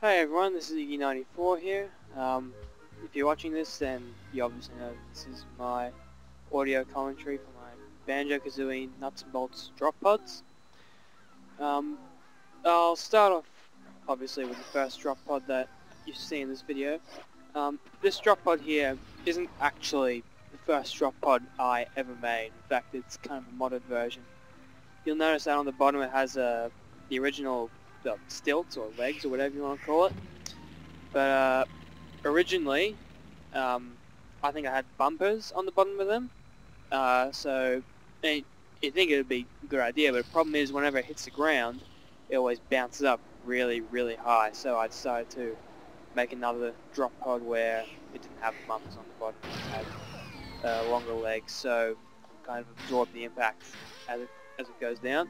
Hi everyone, this is Iggy94 here. If you're watching this, then you obviously know this is my audio commentary for my Banjo Kazooie Nuts and Bolts drop pods. I'll start off obviously with the first drop pod that you see in this video. This drop pod here isn't actually the first drop pod I ever made. In fact, it's kind of a modded version. You'll notice that on the bottom it has the original stilts or legs or whatever you want to call it. But originally, I think I had bumpers on the bottom of them. So you think it would be a good idea, but the problem is whenever it hits the ground, it always bounces up really, really high. So I decided to make another drop pod where it didn't have bumpers on the bottom. It had longer legs, so kind of absorb the impact as it goes down.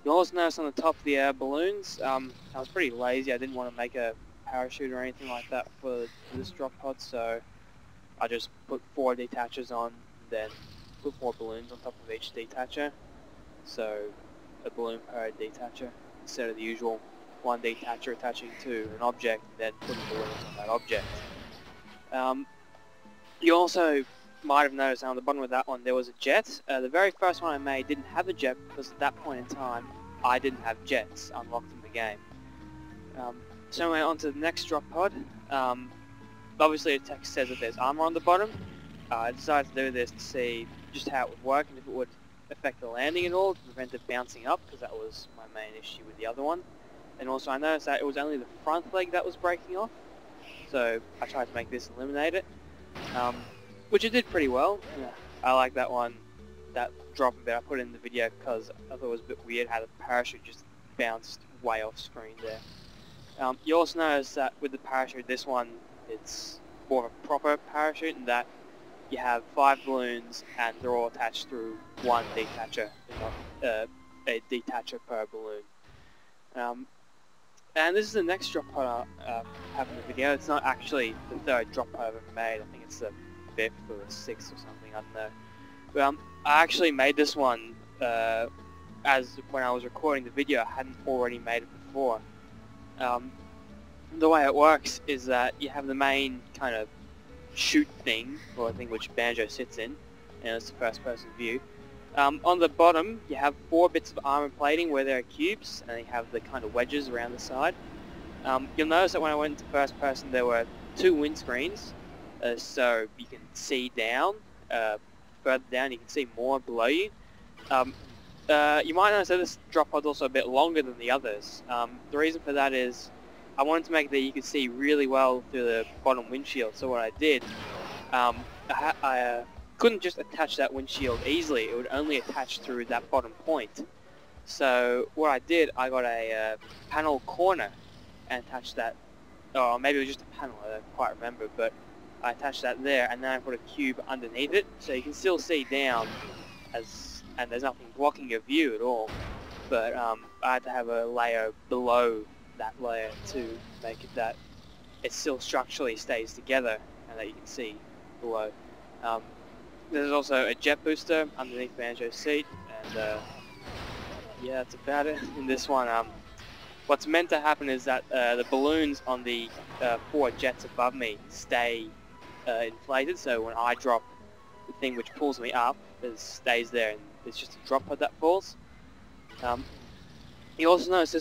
You'll also notice on the top of the balloons, I was pretty lazy. I didn't want to make a parachute or anything like that for this drop pod, so I just put 4 detachers on, then put 4 balloons on top of each detacher. So a balloon per detacher instead of the usual 1 detacher attaching to an object and then putting balloons on that object. You also might have noticed on the bottom of that one there was a jet. The very first one I made didn't have a jet because at that point in time I didn't have jets unlocked in the game. So anyway, on to the next drop pod. Obviously the text says that there's armor on the bottom. I decided to do this to see just how it would work and if it would affect the landing at all to prevent it bouncing up, because that was my main issue with the other one. And also I noticed that it was only the front leg that was breaking off, so I tried to make this eliminate it. Which it did pretty well. Yeah, I like that one, that drop a bit. I put it in the video because I thought it was a bit weird how the parachute just bounced way off screen there. You also notice that with the parachute, this one, it's more of a proper parachute in that you have 5 balloons and they're all attached through 1 detacher, not a detacher per balloon. And this is the next drop pod I have in the video. It's not actually the 3rd drop pod I've ever made. I think it's the 5th or the 6th or something, I don't know. But I actually made this one as when I was recording the video. I hadn't already made it before. The way it works is that you have the main kind of chute thing, or thing which Banjo sits in, and it's the first person view. On the bottom you have 4 bits of armor plating where there are cubes, and you have the kind of wedges around the side. You'll notice that when I went to first person there were 2 windscreens, so you can see down, further down you can see more below you. You might notice that this drop pod's also a bit longer than the others. The reason for that is I wanted to make it that you could see really well through the bottom windshield, so what I did, I couldn't just attach that windshield easily. It would only attach through that bottom point. So what I did, I got a panel corner and attached that, or maybe it was just a panel, I don't quite remember, but I attached that there, and then I put a cube underneath it, so you can still see down, and there's nothing blocking your view at all. But I had to have a layer below that layer to make it that it still structurally stays together and that you can see below. There's also a jet booster underneath Banjo's seat, and yeah, that's about it in this one. What's meant to happen is that the balloons on the 4 jets above me stay inflated, so when I drop, the thing which pulls me up stays there, and it's just a drop pod that falls. You also notice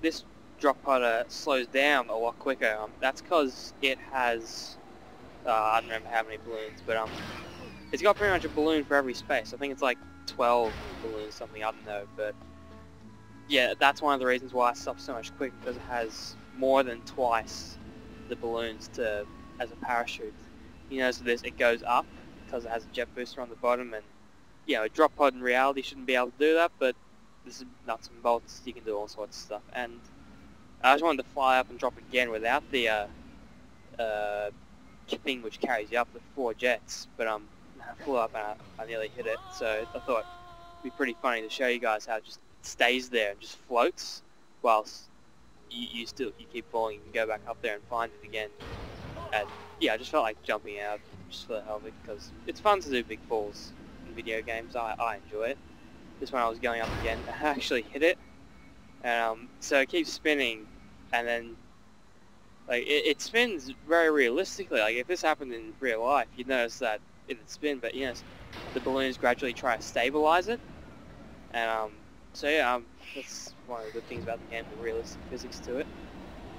this drop pod slows down a lot quicker. That's because it has, I don't remember how many balloons, but it's got pretty much a balloon for every space. I think it's like 12 balloons, something, I don't know, but yeah, that's one of the reasons why it stops so much quicker, because it has more than twice the balloons as a parachute. You notice this, it goes up because it has a jet booster on the bottom, and you know, a drop pod in reality shouldn't be able to do that, but this is nuts and bolts, you can do all sorts of stuff. And I just wanted to fly up and drop again without the thing which carries you up, the 4 jets, but I flew up and I nearly hit it, so I thought it'd be pretty funny to show you guys how it just stays there and just floats, whilst you keep falling. You can go back up there and find it again. And yeah, I just felt like jumping out just for the hell of it, because it's fun to do big falls in video games. I enjoy it. This one I was going up again, I actually hit it, and so it keeps spinning, and then Like, it spins very realistically. Like, if this happened in real life, you'd notice that it would spin, but yes, the balloons gradually try to stabilize it. And, so yeah, that's one of the good things about the game, the realistic physics to it.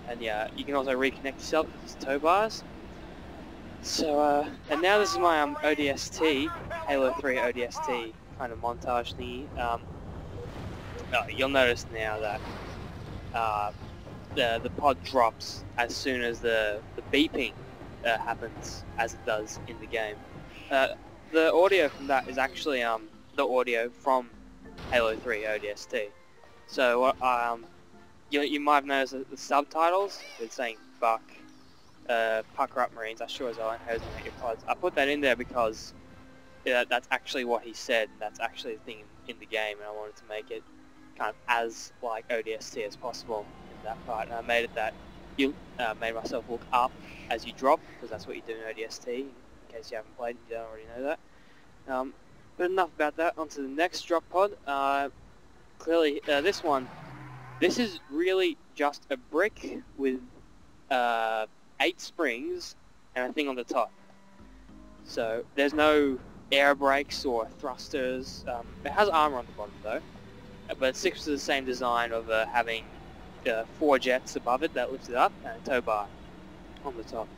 And yeah, you can also reconnect yourself with these tow bars. So, and now this is my ODST, Halo 3 ODST kind of montage thingy. You'll notice now that the pod drops as soon as the beeping happens, as it does in the game. The audio from that is actually the audio from Halo 3 ODST. So you might have noticed that the subtitles, it's saying Buck, pucker up Marines, I sure as hell ain't hosing at your pods. I put that in there because that's actually what he said, and that's actually the thing in the game, and I wanted to make it kind of as like ODST as possible in that part. And I made it that you made myself look up as you drop, because that's what you do in ODST, in case you haven't played and you don't already know that. But enough about that, on to the next drop pod. Clearly, this is really just a brick with 8 springs and a thing on the top. So there's no air brakes or thrusters. It has armor on the bottom though, but it sticks to the same design of having 4 jets above it that lifts it up and a tow bar on the top.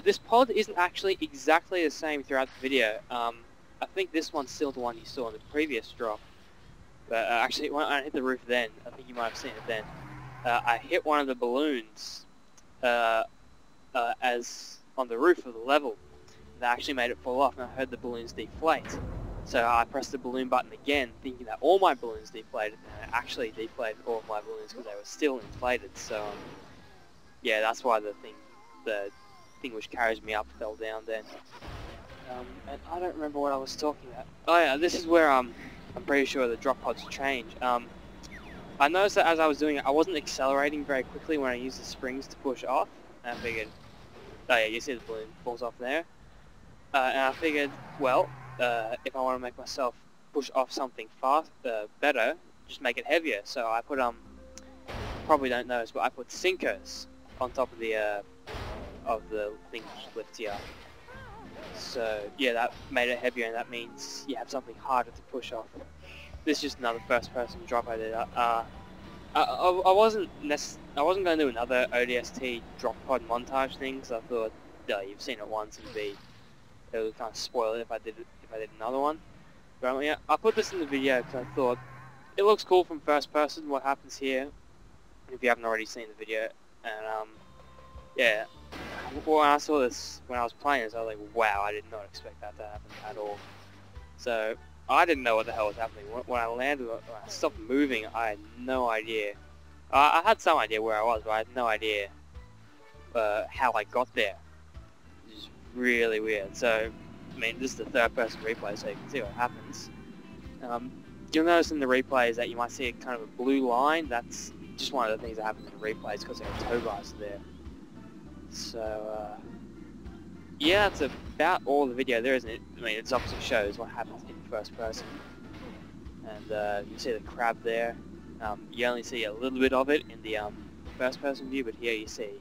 This pod isn't actually exactly the same throughout the video. I think this one's still the one you saw in the previous drop. But actually, when I hit the roof then, I think you might have seen it then, I hit one of the balloons as on the roof of the level. That actually made it fall off, and I heard the balloons deflate. So I pressed the balloon button again, thinking that all my balloons deflated, and it actually deflated all of my balloons because they were still inflated. So yeah, that's why the thing which carries me up fell down then. And I don't remember what I was talking about. Oh yeah, this is where I'm pretty sure the drop pods change. I noticed that as I was doing it, I wasn't accelerating very quickly when I used the springs to push off. And I figured, oh yeah, you see the balloon falls off there. And I figured, well, if I want to make myself push off something fast, better, just make it heavier. So I put, probably don't notice, but I put sinkers on top of the thing which lifts you up. So yeah, that made it heavier, and that means you have something harder to push off. This is just another first-person drop I did. I wasn't going to do another ODST drop pod montage thing, because I thought, you've seen it once, it would kind of spoil it if I did another one. But yeah, I put this in the video because I thought it looks cool from first person. What happens here, if you haven't already seen the video, and yeah. When I saw this, when I was playing this, I was like, wow, I did not expect that to happen at all. So, I didn't know what the hell was happening. When I landed, when I stopped moving, I had no idea. I had some idea where I was, but I had no idea how I got there. Which is really weird. So, I mean, this is the third person replay, so you can see what happens. You'll notice in the replays that you might see a kind of a blue line. That's just one of the things that happens in the replays because there are tow bars there. So, yeah, that's about all the video there, isn't it? I mean, it obviously shows what happens in first person. And you see the crab there. You only see a little bit of it in the first person view, but here you see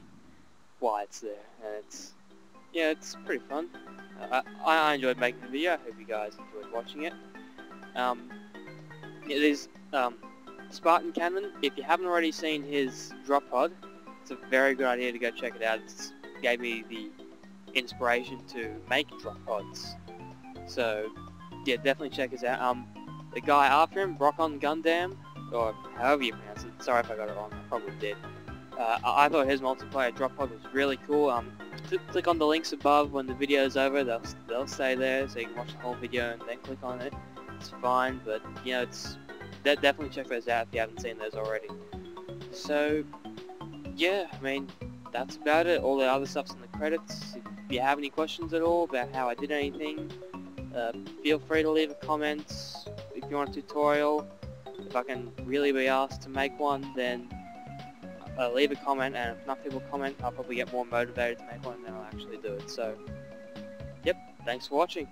why it's there. And it's pretty fun. I enjoyed making the video. I hope you guys enjoyed watching it. It is Spartan Cannon. If you haven't already seen his drop pod, it's a very good idea to go check it out. It gave me the inspiration to make drop pods. So, yeah, definitely check us out. The guy after him, Brockon Gundam, or however you pronounce it, sorry if I got it wrong, I probably did. I thought his multiplayer drop pod was really cool. Click on the links above when the video is over, they'll stay there, so you can watch the whole video and then click on it. It's fine, but, you know, definitely check those out if you haven't seen those already. So, yeah, I mean, that's about it. All the other stuff's in the credits. If you have any questions at all about how I did anything, feel free to leave a comment. If you want a tutorial, if I can really be asked to make one, then leave a comment, and if enough people comment, I'll probably get more motivated to make one, and then I'll actually do it. So, yep, thanks for watching.